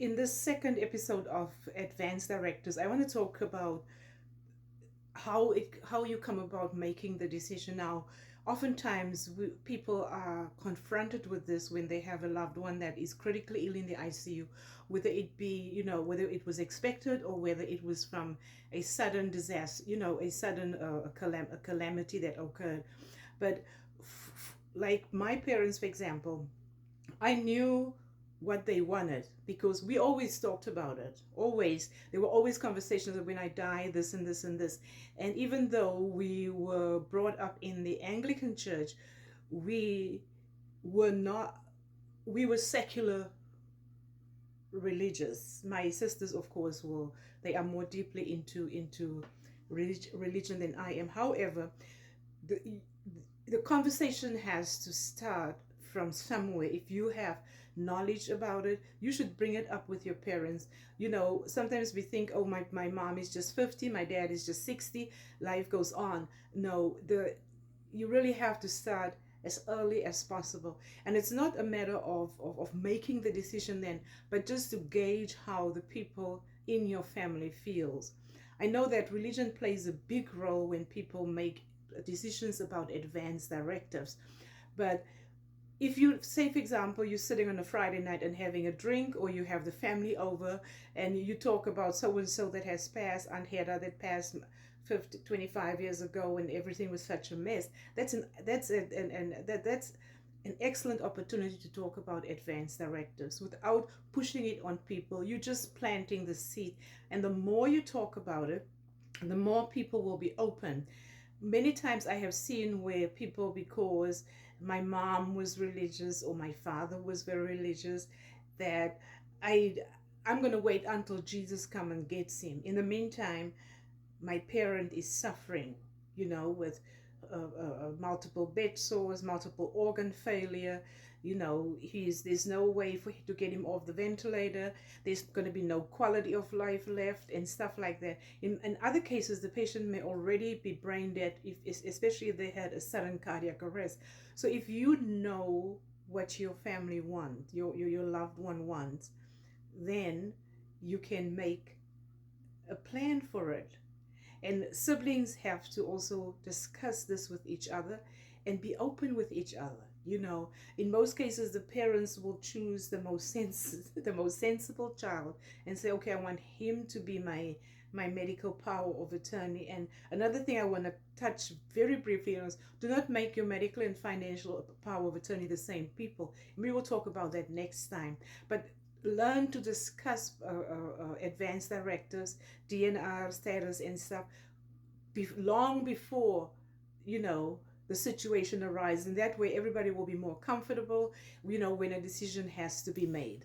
In this second episode of Advanced Directives, I want to talk about how you come about making the decision. Now, oftentimes people are confronted with this when they have a loved one that is critically ill in the ICU, whether it be, whether it was expected or whether it was from a sudden disaster, a sudden a calamity that occurred. But like my parents, for example, I knew what they wanted because we always talked about it. Always. There were always conversations of when I die, this and this and this. And even though we were brought up in the Anglican church, we were not, we were secular religious. My sisters, of course, they are more deeply into religion than I am. However, the the conversation has to start from somewhere. If you have knowledge about it, you should bring it up with your parents. Sometimes we think, oh, my mom is just 50, my dad is just 60, life goes on. No, you really have to start as early as possible. And it's not a matter of making the decision then, but just to gauge how the people in your family feels. I know that religion plays a big role when people make decisions about advanced directives. But if you say, for example, you're sitting on a Friday night and having a drink, or you have the family over and you talk about so and so that has passed, Aunt Hedda that passed 50, 25 years ago, and everything was such a mess. That's an excellent opportunity to talk about advanced directives without pushing it on people. You're just planting the seed, and the more you talk about it, the more people will be open. Many times I have seen where people, because my mom was religious or my father was very religious, that I I'm gonna wait until Jesus come and gets him. In the meantime, my parent is suffering, with multiple bed sores, multiple organ failure. There's no way for to get him off the ventilator. There's going to be no quality of life left and stuff like that. In other cases, the patient may already be brain dead, especially if they had a sudden cardiac arrest. So if you know what your family wants, your loved one wants, then you can make a plan for it. And siblings have to also discuss this with each other and be open with each other. In most cases, the parents will choose the most sensible child and say, okay, I want him to be my medical power of attorney. And another thing I want to touch very briefly on is, do not make your medical and financial power of attorney the same people. We will talk about that next time. But learn to discuss advanced directives, DNR status, and stuff long before you know the situation arises, and that way everybody will be more comfortable when a decision has to be made.